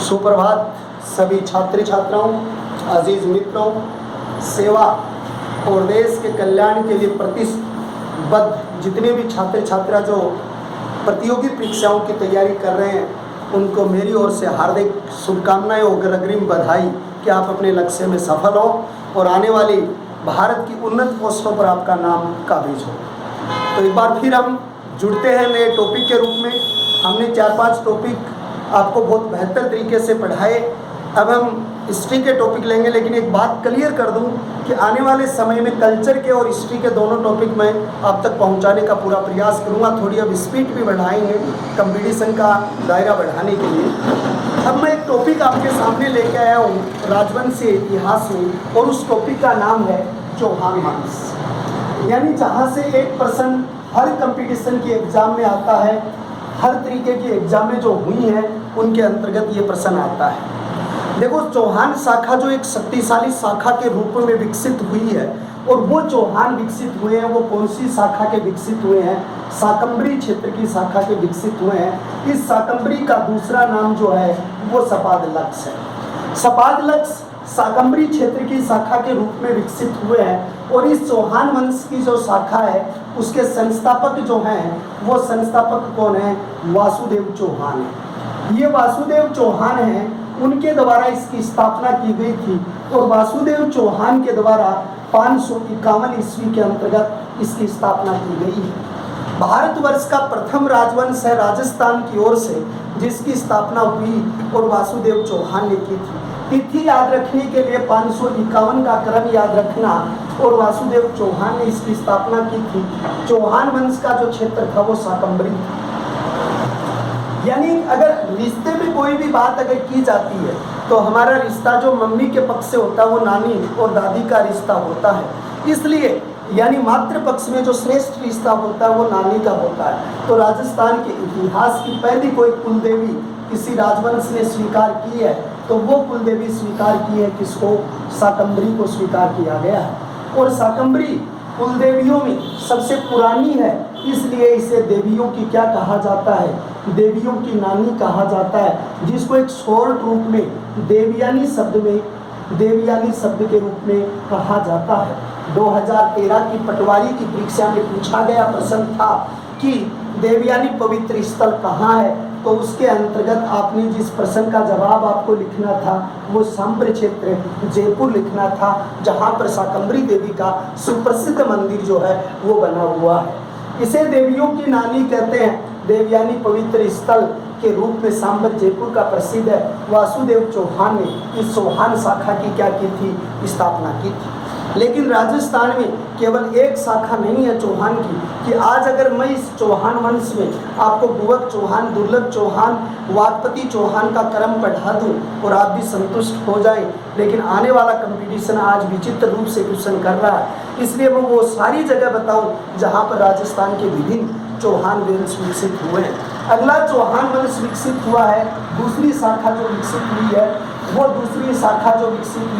सुप्रभात सभी छात्र छात्राओं, अजीज मित्रों, सेवा और देश के कल्याण के लिए प्रतिबद्ध जितने भी छात्र छात्रा जो प्रतियोगी परीक्षाओं की तैयारी कर रहे हैं, उनको मेरी ओर से हार्दिक शुभकामनाएं और अग्रिम बधाई कि आप अपने लक्ष्य में सफल हो और आने वाली भारत की उन्नत पोस्टों पर आपका नाम काबिज हो। तो एक बार फिर हम जुड़ते हैं नए टॉपिक के रूप में। हमने 4-5 टॉपिक आपको बहुत बेहतर तरीके से पढ़ाए। अब हम हिस्ट्री के टॉपिक लेंगे, लेकिन एक बात क्लियर कर दूं कि आने वाले समय में कल्चर के और हिस्ट्री के दोनों टॉपिक मैं आप तक पहुंचाने का पूरा प्रयास करूंगा। थोड़ी अब स्पीड भी बढ़ाएंगे कंपटीशन का दायरा बढ़ाने के लिए। अब मैं एक टॉपिक आपके सामने लेके आया हूँ राजवंशीय इतिहास में, और उस टॉपिक का नाम है चौहान वंश। यानी जहाँ से एक प्रश्न हर कंपटीशन के एग्जाम में आता है, हर तरीके की एग्जाम में जो हुई है उनके अंतर्गत ये प्रश्न आता है। देखो, चौहान शाखा जो एक शक्तिशाली शाखा के रूप में विकसित हुई है, और वो चौहान विकसित हुए हैं वो कौन सी शाखा के विकसित हुए हैं? शाकंभरी क्षेत्र की शाखा के विकसित हुए हैं। इस शाकंभरी का दूसरा नाम जो है वो सपादलक्ष है। सपादलक्ष शाकंभरी क्षेत्र की शाखा के रूप में विकसित हुए हैं, और इस चौहान वंश की जो शाखा है उसके संस्थापक जो हैं वो संस्थापक कौन है? वासुदेव चौहान है। ये वासुदेव चौहान हैं, उनके द्वारा इसकी स्थापना की गई थी, और वासुदेव चौहान के द्वारा 551 ईस्वी के अंतर्गत इसकी स्थापना की गई है। भारतवर्ष का प्रथम राजवंश है राजस्थान की ओर से, जिसकी स्थापना हुई और वासुदेव चौहान ने की थी। तिथि याद रखने के लिए 551 का क्रम याद रखना, और वासुदेव चौहान ने इसकी स्थापना की थी। चौहान वंश का जो क्षेत्र था वो शाकंभरी था। यानी अगर रिश्ते में कोई भी बात अगर की जाती है तो हमारा रिश्ता जो मम्मी के पक्ष से होता है वो नानी और दादी का रिश्ता होता है। इसलिए यानी मातृ पक्ष में जो श्रेष्ठ रिश्ता होता है वो नानी का होता है। तो राजस्थान के इतिहास की पहली कोई कुलदेवी किसी राजवंश ने स्वीकार की है तो वो कुलदेवी स्वीकार की है किसको? शाकंभरी को स्वीकार किया गया है। और शाकंभरी कुलदेवियों में सबसे पुरानी है, इसलिए इसे देवियों की क्या कहा जाता है? देवियों की नानी कहा जाता है, जिसको एक शॉर्ट रूप में देवयानी शब्द के रूप में कहा जाता है। 2013 की पटवारी की परीक्षा में पूछा गया प्रश्न था कि देवयानी पवित्र स्थल कहाँ है, तो उसके अंतर्गत आपने जिस प्रश्न का जवाब आपको लिखना था वो सांप्र क्षेत्र जयपुर लिखना था, जहाँ पर शाकंभरी देवी का सुप्रसिद्ध मंदिर जो है वो बना हुआ है। इसे देवियों की नानी कहते हैं। देवयानी पवित्र स्थल के रूप में सांबर जयपुर का प्रसिद्ध है। वासुदेव चौहान ने इस चौहान शाखा की क्या की थी? स्थापना की थी। लेकिन राजस्थान में केवल एक शाखा नहीं है चौहान की, कि आज अगर मैं इस चौहान वंश में आपको बुवक चौहान, दुर्लभ चौहान, वाकपति चौहान का क्रम पढ़ा दूं और आप भी संतुष्ट हो जाएं, लेकिन आने वाला कंपटीशन आज विचित्र रूप से क्वेश्चन कर रहा है, इसलिए मैं वो सारी जगह बताऊं जहां पर राजस्थान के विभिन्न चौहान वंश विकसित हुए हैं। अगला चौहान वंश विकसित हुआ है, दूसरी शाखा जो विकसित हुई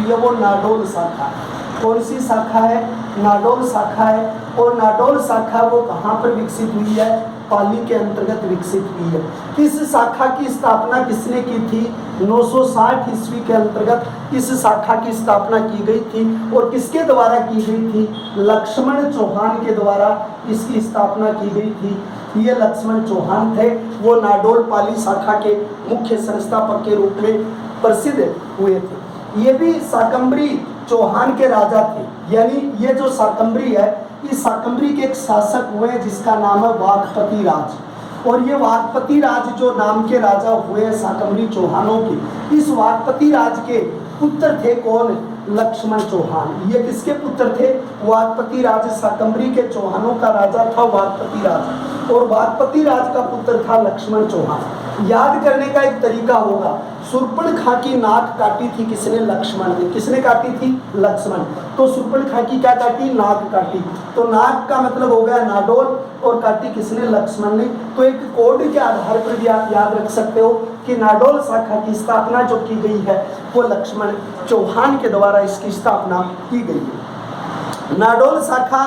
है वो नाडोल शाखा है। कौन सी शाखा है? नाडोल शाखा है। और नाडोल शाखा वो कहाँ पर विकसित हुई है? पाली के अंतर्गत विकसित हुई है। इस शाखा की स्थापना किसने की थी? 960 ईस्वी के अंतर्गत इस शाखा की स्थापना की गई थी, और किसके द्वारा की गई थी? लक्ष्मण चौहान के द्वारा इसकी स्थापना की गई थी। ये लक्ष्मण चौहान थे, वो नाडोल पाली शाखा के मुख्य संस्थापक के रूप में प्रसिद्ध हुए थे। ये भी शाकंभरी चौहान के राजा थे। यानी ये जो शाकंभरी है, इस शाकंभरी के एक शासक हुए हैं जिसका नाम है वाकपति राज। और ये वाकपति राज जो नाम के राजा हुए हैं शाकंभरी चौहानों के, इस वाकपति राज के पुत्र थे कौन? लक्ष्मण चौहान। ये किसके पुत्र थे? वाकपति राज। शाकंभरी के चौहानों का राजा था वाकपति राज, और वाकपति राज का पुत्र था लक्ष्मण चौहान। याद करने का एक तरीका होगा, शूर्पणखा की नाक काटी थी किसने? लक्ष्मण ने। किसने काटी थी? लक्ष्मण। तो शूर्पणखा की क्या काटी? नाक काटी। तो नाक का मतलब हो गया नाडोल, और काटी किसने? लक्ष्मण ने। तो एक कोड के आधार पर भी आप याद रख सकते हो कि नाडोल शाखा की स्थापना जो की गई है वो लक्ष्मण चौहान के द्वारा इसकी स्थापना की गई है। नाडोल शाखा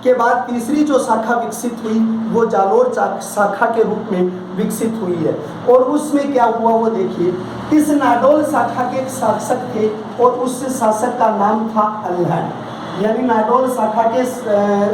के बाद तीसरी जो शाखा विकसित हुई वो जालोर शाखा के रूप में विकसित हुई है। और उसमें क्या हुआ वो देखिए, इस नाडोल शाखा के एक शासक थे और उस शासक का नाम था अल्हड़। यानी नाडोल शाखा के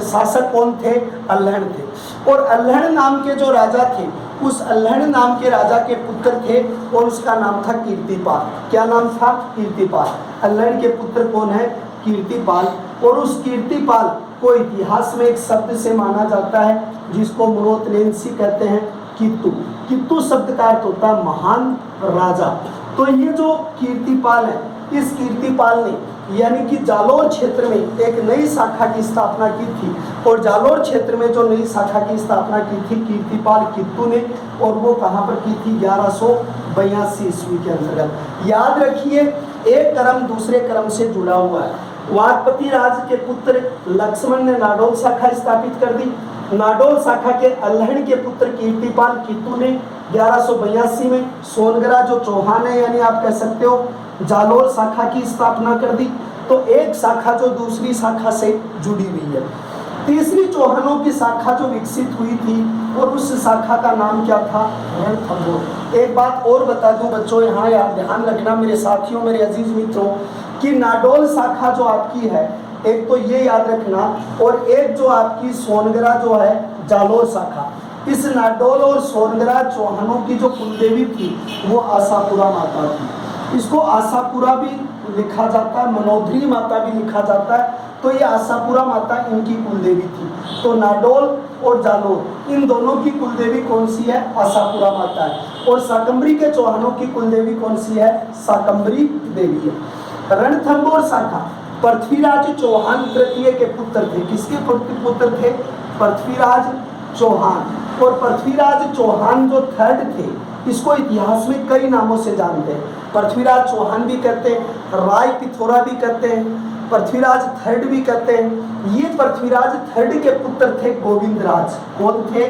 शासक कौन थे? अल्हड़ थे। और अल्हड़ नाम के जो राजा थे, उस अल्हड़ नाम के राजा के पुत्र थे और उसका नाम था कीर्तिपाल। क्या नाम था? कीर्तिपाल। अल्हड़ के पुत्र कौन है? कीर्तिपाल। और उस कीर्तिपाल को इतिहास में एक शब्द से माना जाता है जिसको मोरोतलेंसी कहते हैं, कित्तू। कित्तू शब्द का अर्थ होता है महान राजा। तो ये जो कीर्तिपाल है, इस कीर्तिपाल ने यानी कि जालोर क्षेत्र में एक नई शाखा की स्थापना की थी। और जालोर क्षेत्र में जो नई शाखा की स्थापना की थी कीर्तिपाल कित्तू ने, और वो कहाँ पर की थी? 1182 ईस्वी के अंतर्गत। याद रखिए, एक क्रम दूसरे क्रम से जुड़ा हुआ है। वाकपति राज के पुत्र लक्ष्मण ने नाडोल शाखा स्थापित कर दी। नाडोल शाखा के अल्हड़ के पुत्र कीर्तिपाल कित्तू ने 1182 में सोनगरा जो चौहान है, यानी आप कह सकते हो जालोर शाखा की स्थापना कर दी। तो एक शाखा जो दूसरी शाखा से जुड़ी हुई है। तीसरी चौहानों की शाखा जो विकसित हुई थी और उस शाखा का नाम क्या था? रणथंभौर। एक बात और बता दूं बच्चों, यहाँ याद ध्यान रखना मेरे साथियों, मेरे अजीज मित्रों, कि नाडोल शाखा जो आपकी है, एक तो ये याद रखना, और एक जो आपकी सोनगरा जो है जालोर शाखा, इस नाडोल और सोनगरा चौहानों की जो कुलदेवी थी वो आशापुरा माता थी। इसको आशापुरा भी लिखा जाता है, मनोधरी माता भी लिखा जाता है। तो ये आशापुरा माता इनकी कुलदेवी थी। तो नाडोल और जालोर इन दोनों की कुलदेवी कौन सी है? आशापुरा माता है। और शाकंभरी के चौहानों की कुलदेवी कौन सी है? शाकंभरी देवी है। रणथंभौर शाखा पृथ्वीराज चौहान तृतीय के पुत्र थे। किसके पुत्र थे? पृथ्वीराज चौहान। और पृथ्वीराज चौहान जो थर्ड थे, इसको इतिहास में कई नामों से जानते हैं। पृथ्वीराज चौहान भी कहते हैं, राय पिथौरा भी कहते हैं, पृथ्वीराज थर्ड भी कहते हैं। ये पृथ्वीराज थर्ड के पुत्र थे गोविंद राज। कौन थे?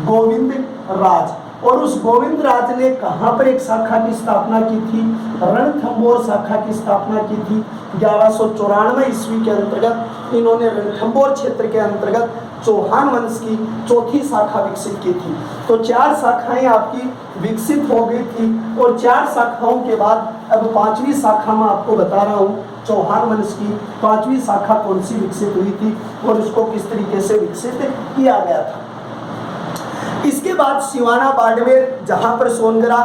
गोविंद राज। और उस गोविंद राज ने कहाँ पर एक शाखा की स्थापना की थी? रणथंभौर शाखा की स्थापना की थी। 1194 ईस्वी के अंतर्गत इन्होंने रणथंभौर क्षेत्र के अंतर्गत चौहान वंश की चौथी शाखा विकसित की थी। तो 4 शाखाएं आपकी विकसित हो गई थी। और 4 शाखाओं के बाद अब 5वीं शाखा में आपको बता रहा हूँ, चौहान वंश की 5वीं शाखा कौन सी विकसित हुई थी और इसको किस तरीके से विकसित किया गया था। इसके बाद सिवाना बाड़मेर, जहाँ पर सोनगरा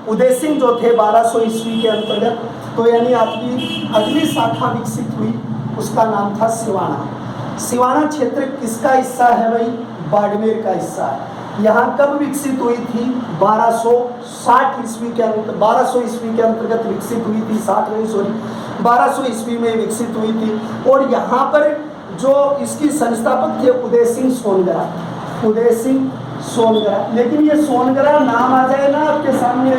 उदय सिंह जो थे 1200 ईस्वी के अंतर्गत, तो यानी आपकी अगली शाखा विकसित हुई, उसका नाम था सिवाना। सिवाना क्षेत्र किसका हिस्सा है भाई? बाड़मेर का हिस्सा है। यहाँ कब विकसित हुई थी? 1260 ईस्वी के 1200 ईस्वी के अंतर्गत विकसित हुई थी। 1200 ईस्वी में विकसित हुई थी। और यहाँ पर जो इसकी संस्थापक थे उदय सिंह सोनगरा, उदय सिंह सोनगरा। लेकिन ये सोनगरा नाम आ जाए ना आपके सामने,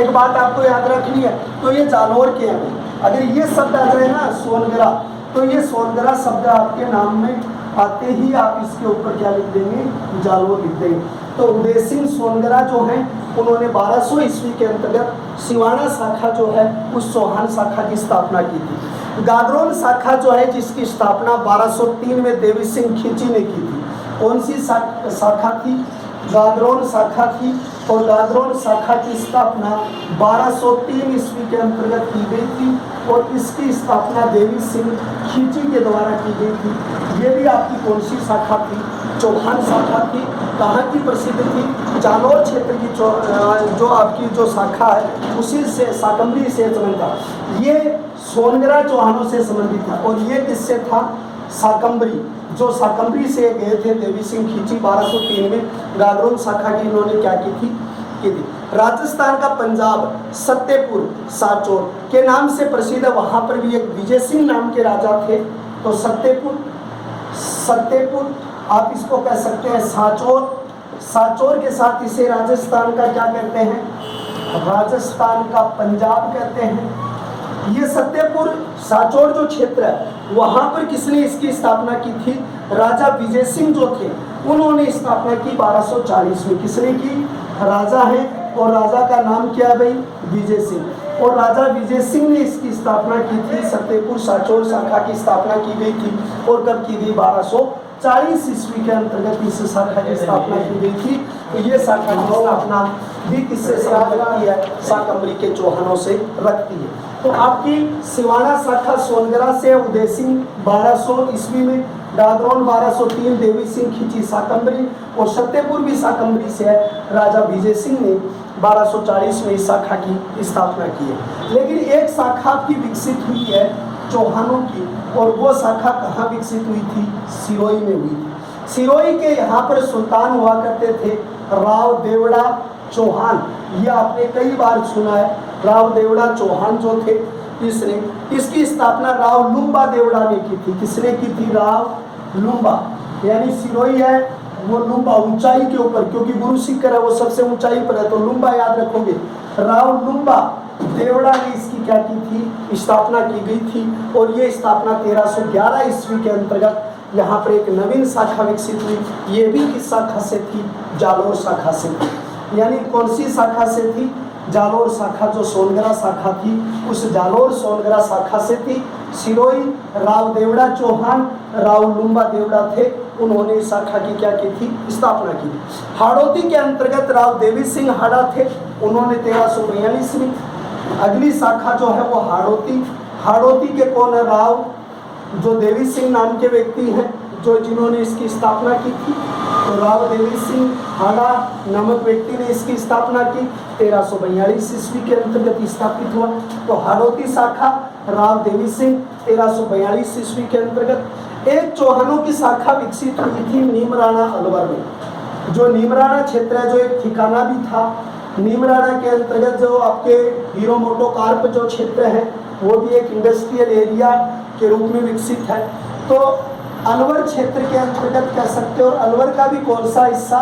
एक बात आपको याद रखनी है, तो ये जालोर के हैं। अगर ये शब्द आ जाए ना सोनगरा, तो ये सोनगरा शब्द आपके नाम में आते ही आप इसके ऊपर क्या लिख देंगे? जालोर लिख देंगे। तो उदय सिंह सोनगरा जो हैं, उन्होंने 1200 ईस्वी के अंतर्गत सिवाना शाखा जो है उस चौहान शाखा की स्थापना की थी। गागरोन शाखा जो है जिसकी स्थापना 1203 में देवी सिंह खींची ने की थी। कौन सी शाखा थी? गागरोन शाखा थी। और गागरोन शाखा की स्थापना 1203 ईस्वी के अंतर्गत की गई थी। और इसकी स्थापना देवी सिंह खींची के द्वारा की गई थी। ये भी आपकी कौन सी शाखा थी? चौहान शाखा थी। कहाँ की प्रसिद्ध थी? जालोर क्षेत्र की जो आपकी जो शाखा है उसी से शाकंभरी से संबंधित था। ये सोनगरा चौहानों से संबंधित था। और ये किससे था? शाकंभरी, जो शाकंभरी से गए थे देवी सिंह खींची 1203 में। गागरोन शाखा की इन्होंने क्या की थी? राजस्थान का पंजाब सत्यपुर साचोर के नाम से प्रसिद्ध है। वहाँ पर भी एक विजय सिंह नाम के राजा थे। तो सत्यपुर आप इसको कह सकते हैं साचोर। साचोर के साथ इसे राजस्थान का क्या कहते हैं? राजस्थान का पंजाब कहते हैं। ये सत्यपुर साचोर जो क्षेत्र है वहाँ पर किसने इसकी स्थापना की थी? राजा विजय सिंह जो थे उन्होंने स्थापना की 1240 में। किसने की? राजा है, और राजा का नाम क्या है भाई? विजय सिंह। और राजा विजय सिंह ने इसकी स्थापना की थी। सत्यपुर साचोर शाखा की स्थापना की गई थी। और कब की गई? 40 ईस्वी के अंतर्गत इस शाखा की स्थापना की गई थी। तो ये शाखा की स्थापना भी किससे रखती है? शाकंभरी के चौहानों से रखती है। तो आपकी सिवाना शाखा सोनगरा से उदय सिंह 1200 ईस्वी में, दादरौन 1203, देवी सिंह खींची शाकंभरी, और सत्यपुर भी शाकंभरी से है। राजा विजय सिंह ने 1240 में इस शाखा की स्थापना की है। लेकिन एक शाखा की विकसित हुई है चौहानों की, और वो शाखा कहाँ विकसित हुई थी? सिरोही में हुई थी। सिरोही के यहाँ पर सुल्तान हुआ करते थे राव देवड़ा चौहान। ये आपने कई बार सुना है। राव देवड़ा चौहान जो थे, इसकी स्थापना राव लुम्बा देवड़ा ने की थी। किसने की थी? राव लुम्बा। यानी सिरोही है वो लुम्बा, ऊंचाई के ऊपर, क्योंकि गुरु शिखर है वो सबसे ऊंचाई पर है, तो लुम्बा याद रखोगे। राव लुम्बा देवड़ा ने इसकी क्या की थी? स्थापना की गई थी। और ये स्थापना 1311 ईस्वी के अंतर्गत यहाँ पर एक नवीन शाखा विकसित हुई। ये भी किस शाखा से थी? जालोर शाखा से थी। यानी कौन सी शाखा से थी? जालोर शाखा, जो सोनगरा शाखा थी उस जालोर सोनगरा शाखा से थी। सिरोही राव देवड़ा चौहान, राव लुम्बा देवड़ा थे, उन्होंने इस शाखा की क्या की थी? स्थापना की थी। हाड़ौती के अंतर्गत राव देवी सिंह हाड़ा थे, उन्होंने 1342 में। अगली शाखा जो है वो हाड़ौती के कौन है? राव जो देवी सिंह नाम के व्यक्ति हैं, जो जिन्होंने इसकी स्थापना की थी। तो राव देवी सिंह हाड़ा नामक व्यक्ति ने इसकी स्थापना की, 1342 ईस्वी के अंतर्गत स्थापित हुआ। तो हाड़ौती शाखा राव देवी सिंह 1342 ईस्वी के अंतर्गत। एक चौहानों की शाखा विकसित हुई थी नीमराणा अलवर में। जो नीमराणा क्षेत्र है, जो एक ठिकाना भी था नीमराणा के अंतर्गत, जो आपके हीरो मोटोकॉर्प जो क्षेत्र है वो भी एक इंडस्ट्रियल एरिया के रूप में विकसित है। तो अलवर क्षेत्र के अंतर्गत कह सकते हो। और अलवर का भी कौन सा हिस्सा?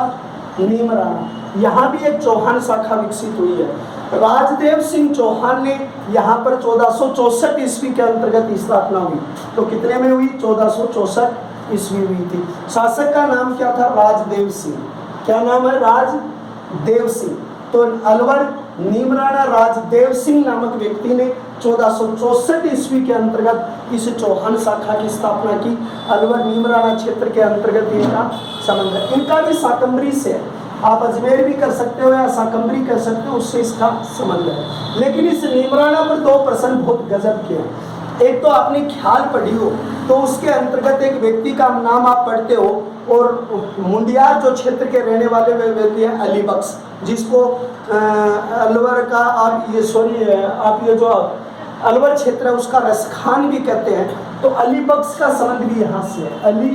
नीमराणा। यहाँ भी एक चौहान शाखा विकसित हुई है। राजदेव सिंह चौहान ने यहाँ पर 1464 ईस्वी के अंतर्गत स्थापना हुई। तो कितने में हुई? 1464 ईस्वी हुई थी। शासक का नाम क्या था? राजदेव सिंह। क्या नाम है? राजदेव सिंह। तो अलवर नीमराणा राजदेव सिंह नामक व्यक्ति ने 1464 ईस्वी के अंतर्गत इस चौहान शाखा की स्थापना की। अलवर नीमराणा क्षेत्र के अंतर्गत इनका संबंध है। इनका भी शाकंभरी से है। आप अजमेर भी कर सकते हो या शाकंभरी कर सकते हो, उससे इसका संबंध है। लेकिन इस नीमराणा पर दो प्रश्न बहुत गजब के हैं। एक तो आपने ख्याल पढ़ी हो, तो उसके अंतर्गत एक व्यक्ति का नाम आप पढ़ते हो, और मुंडियार जो क्षेत्र के रहने वाले व्यक्ति हैं अली बख्श, जिसको अलवर का आप ये जो अलवर क्षेत्र है उसका रसखान भी कहते हैं। तो अली बख्श का संबंध भी यहाँ से है। अली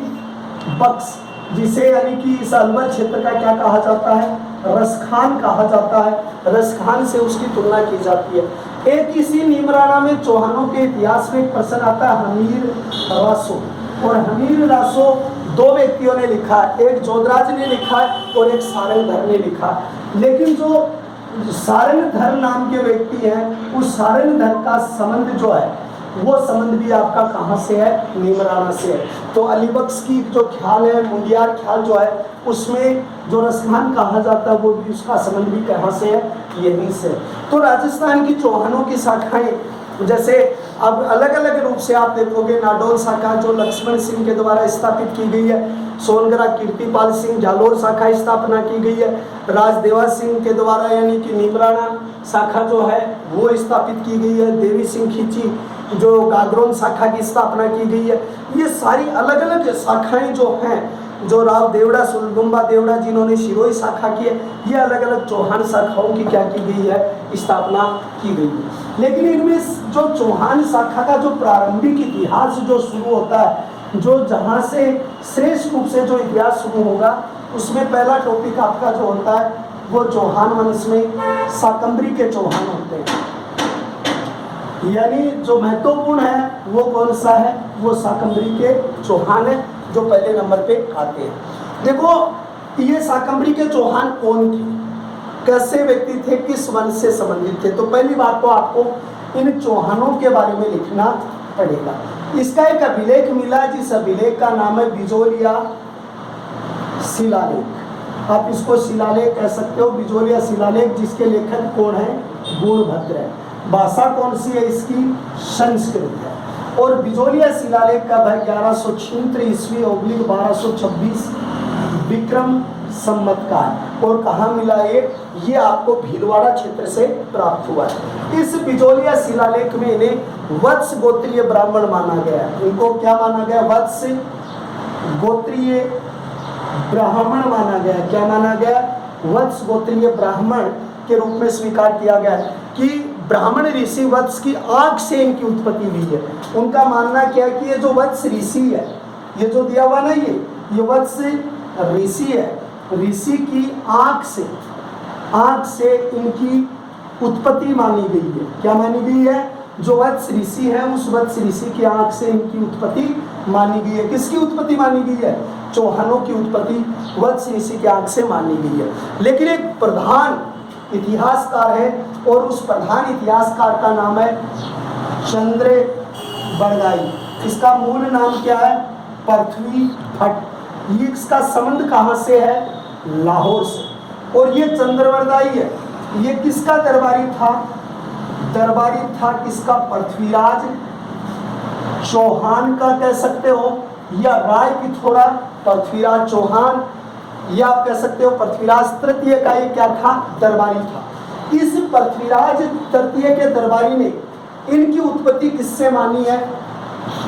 बख्श, जिसे यानी कि इस अलवर क्षेत्र का क्या कहा जाता है? रसखान कहा जाता है। रसखान से उसकी तुलना की जाती है। एक इसी नीमराणा में चौहानों के इतिहास में एक प्रश्न आता है हमीर रासो। और हमीर रासो दो व्यक्तियों ने लिखा है, एक जोधराज ने लिखा है और एक सारंगधर ने लिखा है। लेकिन जो सारंगधर नाम के व्यक्ति हैं, उस सारंगधर का संबंध जो है वो संबंध भी आपका कहाँ से है? नीमराणा से है। तो अलीबख्श की जो ख्याल है, मुंडियार ख्याल जो है, उसमें जो रसखान कहा जाता है वो भी उसका संबंध भी कहाँ से है? यहीं से। तो राजस्थान की चौहानों की शाखाएं जैसे अब अलग अलग रूप से आप देखोगे। नाडौल शाखा जो लक्ष्मण सिंह के द्वारा स्थापित की गई है। सोनगरा कीर्तिपाल सिंह जालोर शाखा स्थापना की गई है। राजदेवा सिंह के द्वारा यानी कि नीमराणा शाखा जो है वो स्थापित की गई है। देवी सिंह खींची जो गागरोन शाखा की स्थापना की गई है। ये सारी अलग अलग शाखाएं जो हैं, जो राव देवड़ा सुलदुम्बा देवड़ा जिन्होंने शिरोई शाखा की है, ये अलग अलग चौहान शाखाओं की क्या की गई है? स्थापना की गई है। लेकिन इनमें जो चौहान शाखा का जो प्रारंभिक इतिहास जो शुरू होता है, जो जहाँ से श्रेष्ठ रूप से जो इतिहास शुरू होगा, उसमें पहला टॉपिक आपका जो होता है वो चौहान वंश में शाकंभरी के चौहान होते हैं। यानी जो महत्वपूर्ण है वो कौन सा है? वो शाकंभरी के चौहान है, जो पहले नंबर पे आते हैं। देखो ये शाकंभरी के चौहान कौन थे, कैसे व्यक्ति थे, किस वंश से संबंधित थे? तो पहली बात तो आपको इन चौहानों के बारे में लिखना पड़ेगा। इसका एक अभिलेख मिला, जिस अभिलेख का नाम है बिजोलिया शिलालेख। आप इसको शिलालेख कह सकते हो, बिजोलिया शिलालेख, जिसके लेखक कौन है? गुणभद्र है। भाषा कौन सी है इसकी? संस्कृत है। और बिजोलिया शिलालेख कब है? 1176 ईस्वी / 1226 विक्रम संवत का है। और कहाँ मिला ये आपको भीलवाड़ा क्षेत्र से प्राप्त हुआ है। इस बिजोलिया शिलालेख में इन्हें वत्स गोत्रीय ब्राह्मण माना गया है। इनको क्या माना गया? वत्स गोत्रीय ब्राह्मण माना गया। क्या माना गया? वत्स गोत्रीय ब्राह्मण के रूप में स्वीकार किया गया है कि ब्राह्मण ऋषि वत्स की आंख से इनकी उत्पत्ति हुई है। उनका मानना क्या है कि ये जो वत्स ऋषि है, ये जो दिया हुआ ना, ये वत्स ऋषि है, ऋषि की आंख से इनकी उत्पत्ति मानी गई है। क्या मानी गई है? जो वत्स ऋषि है, उस वत्स ऋषि की आंख से इनकी उत्पत्ति मानी गई है। किसकी उत्पत्ति मानी गई है? चौहानों की उत्पत्ति वत्स ऋषि की आंख से मानी गई है। लेकिन एक प्रधान इतिहासकार है और उस प्रधान इतिहासकार का नाम है चंद्रवरदायी। इसका मूल नाम क्या है? पृथ्वी भट्ट। ये इसका संबंध कहाँ से है? लाहौर से। और ये चंद्रवरदायी है, ये किसका दरबारी था? दरबारी था किसका? पृथ्वीराज चौहान का कह सकते हो, या राय पिथौरा पृथ्वीराज चौहान, या आप कह सकते हो पृथ्वीराज तृतीय का ये क्या था? दरबारी था। इस पृथ्वीराज तृतीय के दरबारी ने इनकी उत्पत्ति किससे मानी है?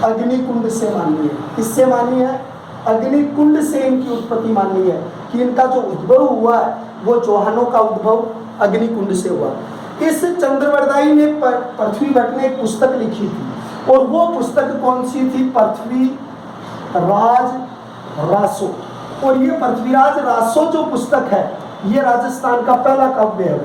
अग्निकुंड से मानी है। किससे मानी है? अग्निकुंड से इनकी उत्पत्ति मानी है कि इनका जो उद्भव हुआ है वो चौहानों का उद्भव अग्निकुंड से हुआ। इस चंद्रवरदायी ने पृथ्वी भट्ट ने एक पुस्तक लिखी थी, और वो पुस्तक कौन सी थी? पृथ्वीराज रासो। और ये पृथ्वीराज रासो जो पुस्तक है, ये राजस्थान का पहला काव्य है।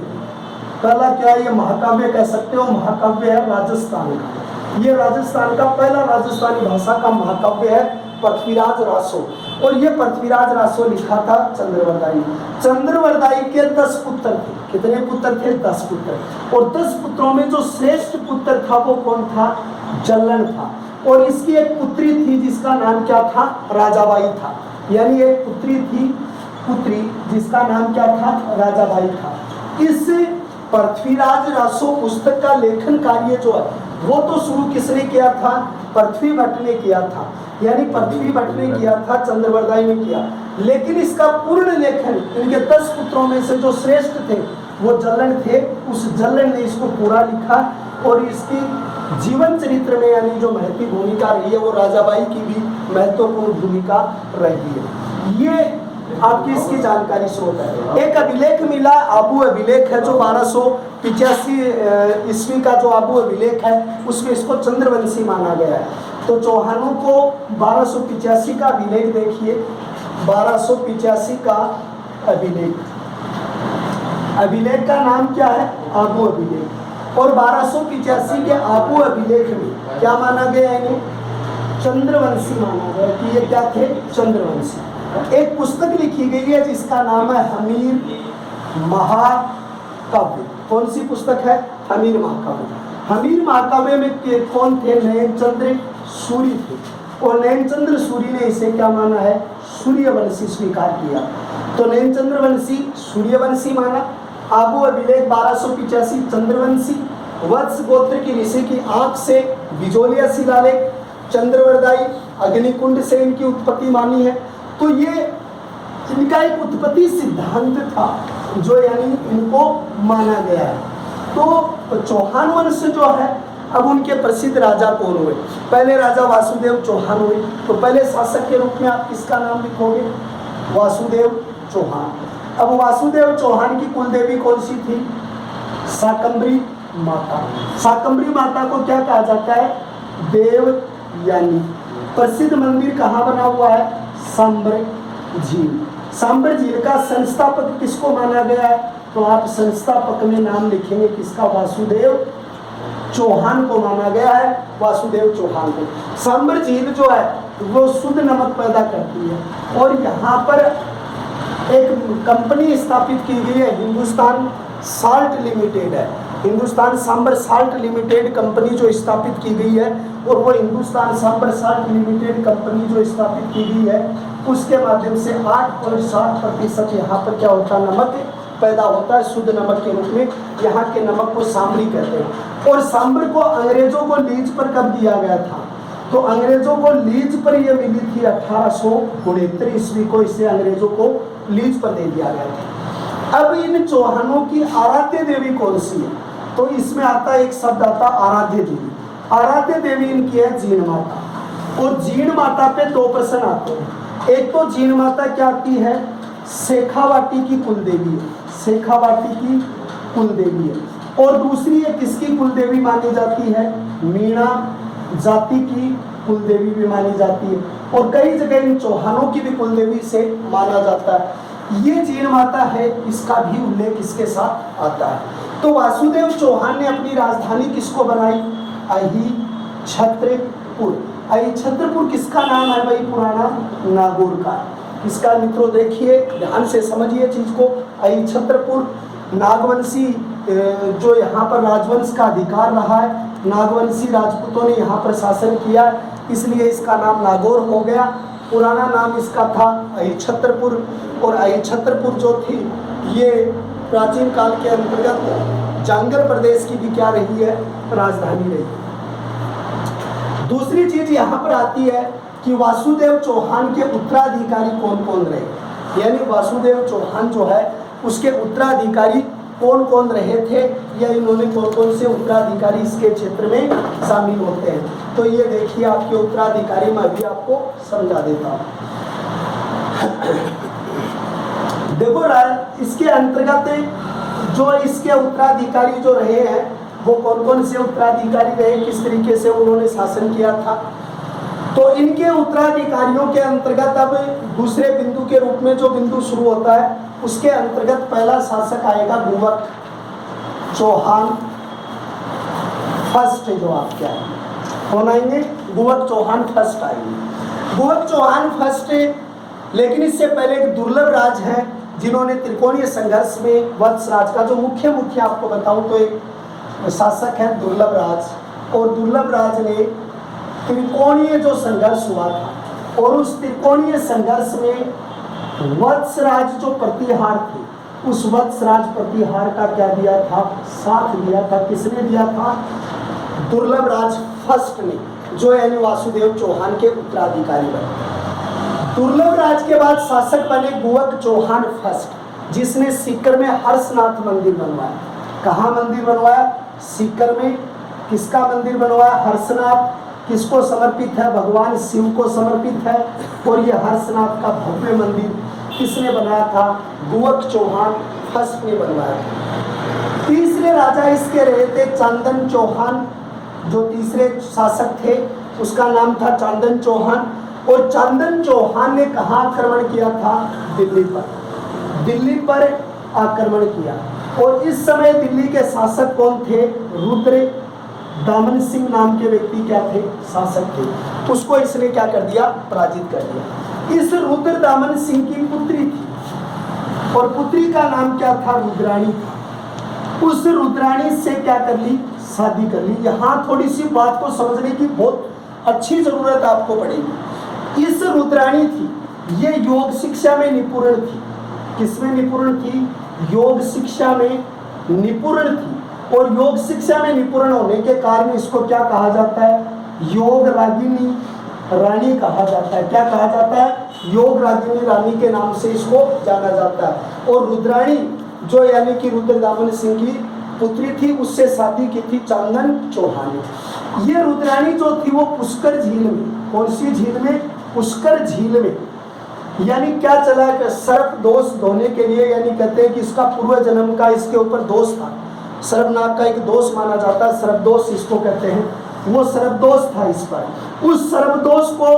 पहला क्या है? ये महाकाव्य कह सकते हो, महाकाव्य है राजस्थान का। ये राजस्थान का पहला राजस्थानी भाषा का महाकाव्य है पृथ्वीराज रासो। और ये पृथ्वीराज रासो लिखा था चंद्रवरदायी। चंद्रवरदायी के 10 पुत्र थे। कितने पुत्र थे? 10 पुत्र। और 10 पुत्रों में जो श्रेष्ठ पुत्र था वो कौन था? जल्लन था। और इसकी एक पुत्री थी जिसका नाम क्या था? राजाबाई था। यानी एक पुत्री जिसका नाम क्या था? राजाबाई था। इस पृथ्वीराज रासो पुस्तक का लेखन कार्य जो है वो तो शुरू किसने किया था? पृथ्वी भट्ट ने किया था। यानी पृथ्वी भट्ट ने किया था, चंद्रवरदायी ने किया। लेकिन इसका पूर्ण लेखन इनके 10 पुत्रों में से जो श्रेष्ठ थे वो जल्लन थे। उस जल्लन ने इसको पूरा लिखा, और इसकी जीवन चरित्र में यानी जो महत्वपूर्ण भूमिका रही है वो राजाबाई की भी महत्वपूर्ण भूमिका रही है। ये आपकी इसकी जानकारी स्रोत है। एक अभिलेख मिला, आबू अभिलेख है, जो 1285 ईस्वी का जो आबू अभिलेख है उसमें इसको चंद्रवंशी माना गया है। तो चौहानों को 1285 का अभिलेख देखिए, 1285 का अभिलेख का नाम क्या है? आबू अभिलेख। और 1285 के आबू अभिलेख में क्या माना गया है? चंद्रवंशी माना गया कि ये क्या थे? चंद्रवंशी। एक पुस्तक लिखी गई है जिसका नाम है हमीर महाकाव्य। कौन सी पुस्तक है? हमीर महाकाव्य। हमीर महाकाव्य में कौन थे? नयनचंद्र सूरी थे। और नयनचंद्र सूरी ने इसे क्या माना है? सूर्यवंशी स्वीकार किया। तो नयनचंद्र वंशी सूर्यवंशी माना। आबू अभिलेख 1285 चंद्रवंशी। वत्स गोत्र की ऋषि की आंख से बिजोलिया शिलालेख। चंद्रवरदायी अग्निकुंड से इनकी उत्पत्ति मानी है। तो ये इनका एक उत्पत्ति सिद्धांत था जो यानी इनको माना गया है। तो चौहान वंश जो है, अब उनके प्रसिद्ध राजा कौन हुए? पहले राजा वासुदेव चौहान हुए। तो पहले शासक के रूप में आप किसका नाम लिखोगे? वासुदेव चौहान। अब वासुदेव चौहान की कुलदेवी कौन सी थी? शाकंभरी माता। शाकंभरी माता को क्या कहा जाता है? देवयानी। प्रसिद्ध मंदिर कहाँ बना हुआ है? सांबर झील। सांबर झील का संस्थापक किसको माना गया है? तो आप संस्थापक में नाम लिखेंगे किसका? वासुदेव चौहान को माना गया है, वासुदेव चौहान को। सांबर झील जो है वो शुद्ध नमक पैदा करती है। और यहाँ पर एक कंपनी स्थापित की गई है, हिंदुस्तान साल्ट लिमिटेड है। Hindustan Sambhar salt limited company जो स्थापित की गई है, और वो Hindustan Sambhar salt limited company जो स्थापित की गई है उसके माध्यम से 8.7% यहाँ पर क्या होता है? नमक पैदा होता है शुद्ध नमक के रूप में। यहाँ के नमक को सांबरी कहते हैं। और सांबर को अंग्रेजों को लीज पर कब दिया गया था? तो अंग्रेजों को लीज पर यह मिली थी 1869 ईस्वी को, इसे अंग्रेजों को लीज पर दे दिया गया था। अब इन चौहानों की आराध्य देवी कौन सी है? तो इसमें आता एक शब्द आता आराध्य देवी। आराध्य देवी इनकी है जीण माता। और जीण माता पे दो प्रश्न आते हैं। एक तो जीण माता क्या आती है? शेखावाटी की कुल देवी है, शेखावाटी की कुल देवी है। और दूसरी है किसकी कुल देवी मानी जाती है? मीणा जाति की कुल देवी भी मानी जाती है। और कई जगह इन चौहानों की भी कुल देवी से माना जाता है। ये जीण माता है, इसका भी उल्लेख इसके साथ आता है। तो वासुदेव चौहान ने अपनी राजधानी किसको बनाई? अहि छत्रपुर। अहि छत्रपुर किसका नाम है भाई? पुराना नागौर का। किसका मित्रों? देखिए ध्यान से समझिए चीज को। अहि छत्रपुर नागवंशी जो यहाँ पर राजवंश का अधिकार रहा है, नागवंशी राजपूतों ने यहाँ पर शासन किया, इसलिए इसका नाम नागौर हो गया। पुराना नाम इसका था अहि छत्रपुर। और अहि छत्रपुर जो थी ये प्राचीन काल के अंतर्गत जांगर प्रदेश की भी क्या रही है? राजधानी रही। दूसरी चीज यहाँ पर आती है कि वासुदेव चौहान के उत्तराधिकारी कौन कौन रहे, यानी वासुदेव चौहान जो है उसके उत्तराधिकारी कौन कौन रहे थे, या इन्होंने कौन कौन से उत्तराधिकारी इसके क्षेत्र में शामिल होते हैं। तो ये देखिए आपके उत्तराधिकारी मैं अभी आपको समझा देता हूँ। देखो इसके अंतर्गत जो इसके उत्तराधिकारी जो रहे हैं वो कौन कौन से उत्तराधिकारी रहे, किस तरीके से उन्होंने शासन किया था। तो इनके उत्तराधिकारियों के अंतर्गत अब दूसरे बिंदु के रूप में जो बिंदु शुरू होता है उसके अंतर्गत पहला शासक आएगा गुवक चौहान फर्स्ट। जो आप क्या कौन आएंगे? गुवक चौहान फर्स्ट आएंगे। गुवक चौहान फर्स्ट। लेकिन इससे पहले एक दुर्लभ राज है जिन्होंने त्रिकोणीय संघर्ष में वत्स राज का जो मुख्य आपको बताऊं तो एक शासक है दुर्लभ राज। और दुर्लभ राज ने त्रिकोणीय जो संघर्ष हुआ था और उस त्रिकोणीय संघर्ष में वत्सराज जो प्रतिहार थे उस वत्सराज प्रतिहार का क्या दिया था? साथ दिया था। किसने दिया था? दुर्लभ राज फर्स्ट ने, जो यानी वासुदेव चौहान के उत्तराधिकारी बने। दुर्लभ राज के बाद शासक बने गुवक चौहान फर्स्ट, जिसने सीकर में हर्षनाथ मंदिर बनवाया। कहाँ मंदिर बनवाया? सीकर में। किसका मंदिर बनवाया? हर्षनाथ। किसको समर्पित है? भगवान शिव को समर्पित है। और ये हर्षनाथ का भव्य मंदिर किसने बनाया था? गुवक चौहान फर्स्ट ने बनवाया। तीसरे राजा इसके रहे थे चांदन चौहान, जो तीसरे शासक थे उसका नाम था चांदन चौहान। और चांदन चौहान ने कहाँ आक्रमण किया था? दिल्ली पर। दिल्ली पर आक्रमण किया। और इस समय दिल्ली के शासक कौन थे? रुद्र दामन सिंह नाम के व्यक्ति क्या थे? शासक थे। उसको इसने क्या कर दिया? पराजित कर दिया। इस रुद्र दामन सिंह की पुत्री थी और पुत्री का नाम क्या था? रुद्राणी था। उस रुद्राणी से क्या कर ली? शादी कर ली। यहाँ थोड़ी सी बात को समझने की बहुत अच्छी जरूरत आपको पड़ेगी। इस रुद्राणी थी, ये योग शिक्षा में निपुण थी। किसमें निपुण थी? योग शिक्षा में निपुण थी। और योग शिक्षा में निपुण होने के कारण इसको क्या कहा जाता है? योग रागिनी रानी कहा जाता है। क्या कहा जाता है? योग रागिनी रानी के नाम से इसको जाना जाता है। और रुद्राणी जो यानी कि रुद्र दामन सिंह की पुत्री थी, उससे शादी की थी चांदन चौहान ने। ये रुद्राणी जो थी वो पुष्कर झील में, कौन सी झील में? पुष्कर झील में। यानी क्या चला है? सर्प दोष धोने के लिए, यानी कहते हैं कि इसका पूर्व जन्म का इसके ऊपर दोष था। सर्पनाग का एक दोष माना जाता है, सर्प दोष इसको कहते हैं। वो सर्प दोष था इस पर। उस सर्प दोष को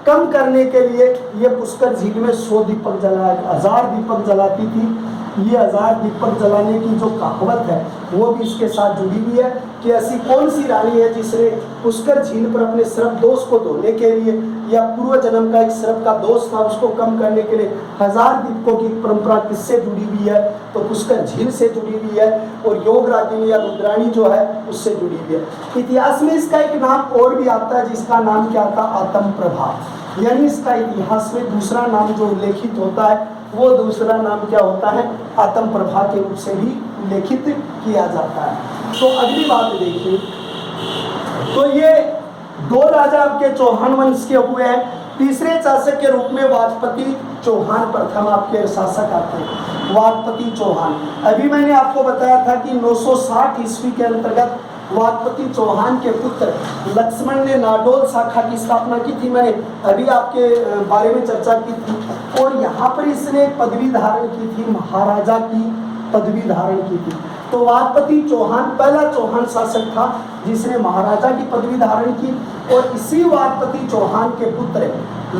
कम करने के लिए ये पुष्कर झील में 100 दीपक जलाया, 1000 दीपक जलाती थी। ये 1000 दीपक जलाने की जो कहावत है वो भी इसके साथ जुड़ी हुई है कि ऐसी कौन सी रानी है जिसने पुष्कर झील पर अपने सर्प दोष को धोने के लिए या पूर्व जन्म का एक सर्प का दोष था उसको कम करने के लिए 1000 दीपकों की परंपरा किससे जुड़ी हुई है? तो पुष्कर झील से जुड़ी हुई है। और योग रागिनी या रुद्राणी जो है उससे जुड़ी हुई है। इतिहास में इसका एक नाम और भी आता है जिसका नाम क्या था? आत्म प्रभा। यानी इसका इतिहास में दूसरा नाम जो उल्लेखित होता है वो दूसरा नाम क्या होता है? आत्म प्रभा के रूप से भी उल्लेखित किया जाता है। तो अगली बात देखिए, तो ये दो राजा आपके चौहान वंश के हुए हैं। तीसरे शासक के रूप में वाजपती चौहान प्रथम आपके शासक आते हैं, वाजपती चौहान। अभी मैंने आपको बताया था कि 960 ईस्वी के अंतर्गत वाजपती चौहान के पुत्र लक्ष्मण ने नाडोल शाखा की स्थापना की थी। मैंने अभी आपके बारे में चर्चा की थी। और यहाँ पर इसने पदवी धारण की थी, महाराजा की पदवी धारण की थी। तो वाजपती चौहान पहला चौहान शासक था जिसने महाराजा की पदवी धारण की। और इसी वाजपती चौहान के पुत्र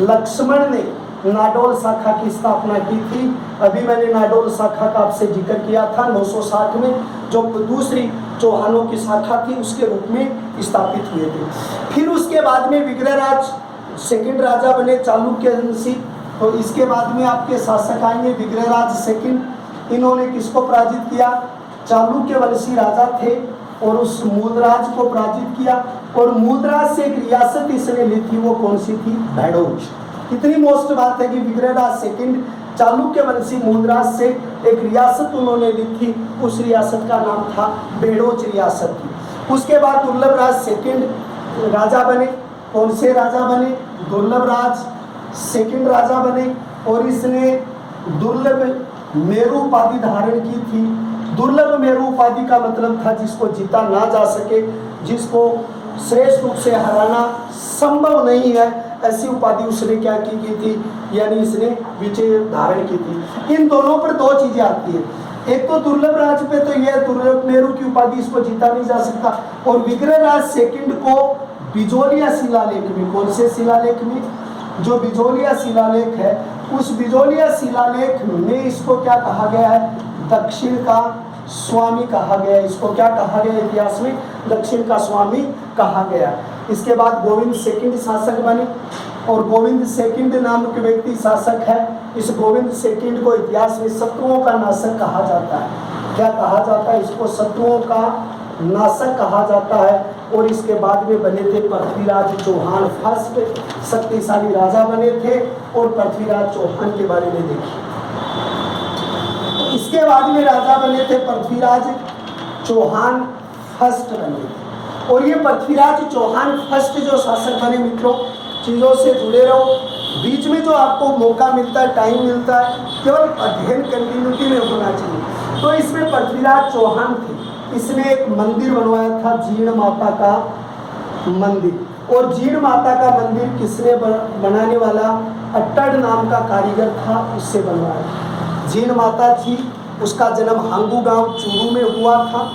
लक्ष्मण ने नाडोल शाखा की स्थापना की थी। अभी मैंने नाडोल शाखा का आपसे जिक्र किया था 960 में, जो दूसरी चौहानों की शाखा थी उसके रूप में स्थापित हुए थे। फिर उसके बाद में विग्रहराज सेकंड राजा बने चालुक्य वंशी। तो इसके बाद में आपके शासक आएंगे विग्रहराज सेकंड। इन्होंने किसको पराजित किया? चालुक्य वंशी राजा थे और उस मूलराज को पराजित किया। और मूलराज से एक रियासत इसने ली थी, वो कौन सी थी? भैडोज। कितनी मोस्ट बात है कि विग्रहराज सेकंड चालुक्य वंशी मूलराज से एक रियासत उन्होंने ली थी, उस रियासत का नाम था बेड़ोज रियासत थी। उसके बाद दुर्लभ राज सेकंड राजा बने। कौन से राजा बने? दुर्लभ राज सेकंड राजा बने। और इसने दुर्लभ मेरु उपाधि धारण की थी। दुर्लभ मेरु उपाधि का मतलब था जिसको जीता ना जा सके, जिसको श्रेष्ठ रूप से हराना संभव नहीं है, ऐसी उपाधि उसने क्या की थी, यानी इसने विजय धारण की थी। इन दोनों पर दो चीजें आती है, एक तो दुर्लभ राज पे तो यह दुर्लभ मेरु की उपाधि, इसको जीता नहीं जा सकता। और विग्रहराज सेकंड को बिजोलिया शिलालेख में, कौन से शिलालेख में? जो बिजोलिया शिलालेख है, उस बिजोलिया शिलालेख में इसको क्या कहा गया है? दक्षिण का स्वामी कहा गया। इसको क्या कहा गया? इतिहास में दक्षिण का स्वामी कहा गया। इसके बाद गोविंद सेकंड शासक बने और गोविंद सेकंड नाम के व्यक्ति शासक है। इस गोविंद सेकंड को इतिहास में शत्रुओं का नाशक कहा जाता है। क्या कहा जाता है? इसको शत्रुओं का नाशक कहा जाता है। और इसके बाद में बने थे पृथ्वीराज चौहान, फर्स्ट शक्तिशाली राजा बने थे। और पृथ्वीराज चौहान के बारे में देखिए, इसके बाद में राजा बने थे पृथ्वीराज चौहान फर्स्ट बने थे। और ये पृथ्वीराज चौहान फर्स्ट जो शासक बने, मित्रों चीज़ों से जुड़े रहो। बीच में जो आपको मौका मिलता है, टाइम मिलता है, केवल अध्ययन कंटिन्यूटी में होना चाहिए। तो इसमें पृथ्वीराज चौहान थे, इसने एक मंदिर बनवाया था, जीर्ण माता का मंदिर। और जीर्ण माता का मंदिर किसने बनाने वाला? अट्टड़ नाम का कारीगर था, उससे बनवाया। जीर्ण माता थी, उसका जन्म हांगू गांव चूरू में हुआ था।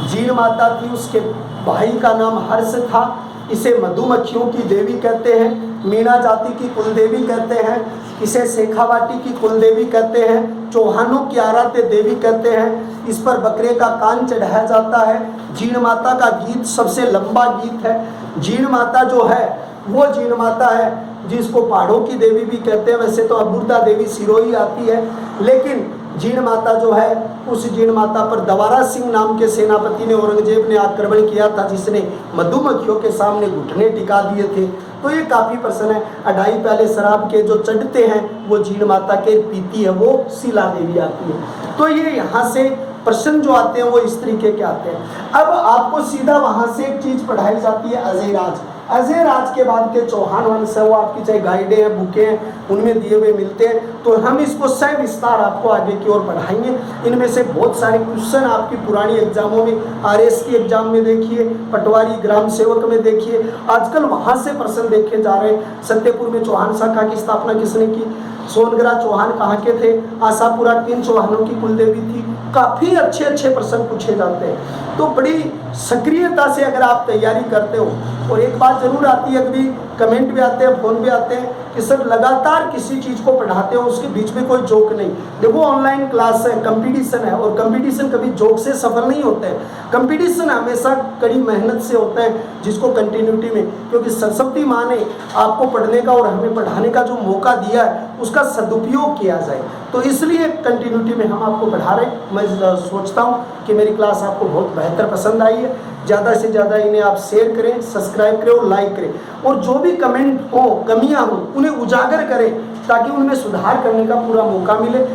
जीर्ण माता थी, उसके भाई का नाम हर्ष था। इसे मधुमक्खियों की देवी कहते हैं, मीणा जाति की कुलदेवी कहते हैं, इसे शेखावाटी की कुलदेवी कहते हैं, चौहानों की आराध्य देवी कहते हैं। इस पर बकरे का कान चढ़ाया जाता है। जीर्ण माता का गीत सबसे लंबा गीत है। जीर्ण माता जो है वो जीर्ण माता है जिसको पहाड़ों की देवी भी कहते हैं। वैसे तो अबुर्दा देवी सिरोही आती है, लेकिन जीर्ण माता जो है, उस जीर्ण माता पर दवारा सिंह नाम के सेनापति ने, औरंगजेब ने आक्रमण किया था, जिसने मधुमक्खियों के सामने घुटने टिका दिए थे। तो ये काफ़ी प्रश्न है। 2.5 प्याले शराब के जो चढ़ते हैं वो जीर्ण माता के पीती है, वो शिला देवी आती है। तो ये यहाँ से प्रश्न जो आते हैं वो इस तरीके के आते हैं। अब आपको सीधा वहाँ से एक चीज़ पढ़ाई जाती है, अजय राज। अजय राज के बाद के चौहान वंश है, वो आपकी चाहे गाइडें हैं, बुकें हैं, उनमें दिए हुए मिलते हैं। तो हम इसको सविस्तार आपको आगे की ओर पढ़ाएंगे। इनमें से बहुत सारे क्वेश्चन आपकी पुरानी एग्जामों में, RS की एग्जाम में देखिए, पटवारी ग्राम सेवक में देखिए, आजकल वहाँ से प्रश्न देखे जा रहे हैं। सत्यपुर में चौहान शाखा की स्थापना किसने की? सोनगरा चौहान कहाँ के थे? आशापुरा 3 चौहानों की कुलदेवी थी। काफ़ी अच्छे अच्छे प्रश्न पूछे जाते हैं। तो बड़ी सक्रियता से अगर आप तैयारी करते हो, और एक बात जरूर आती है, कभी कमेंट भी आते हैं, फोन भी आते हैं कि सर लगातार किसी चीज़ को पढ़ाते हो, उसके बीच में कोई जोक नहीं। देखो ऑनलाइन क्लास है, कंपटीशन है, और कंपटीशन कभी जोक से सफल नहीं होते हैं। कंपटीशन हमेशा कड़ी मेहनत से होता है, जिसको कंटिन्यूटी में, क्योंकि सरस्वती माँ ने आपको पढ़ने का और हमें पढ़ाने का जो मौका दिया है उसका सदुपयोग किया जाए। तो इसलिए कंटिन्यूटी में हम आपको पढ़ा रहे हैं। मैं सोचता हूँ कि मेरी क्लास आपको बहुत बेहतर पसंद आई है। ज़्यादा से ज़्यादा इन्हें आप शेयर करें, सब्सक्राइब करें और लाइक करें, और जो भी कमेंट हो, कमियां हो, उन्हें उजागर करें ताकि उनमें सुधार करने का पूरा मौका मिले।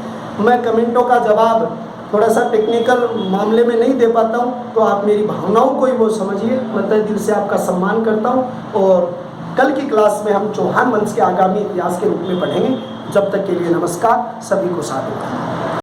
मैं कमेंटों का जवाब थोड़ा सा टेक्निकल मामले में नहीं दे पाता हूँ, तो आप मेरी भावनाओं को ही वो समझिए। मैं तहे दिल से आपका सम्मान करता हूँ और कल की क्लास में हम चौहान वंश के आगामी इतिहास के रूप में पढ़ेंगे। जब तक के लिए नमस्कार, सभी को सादर।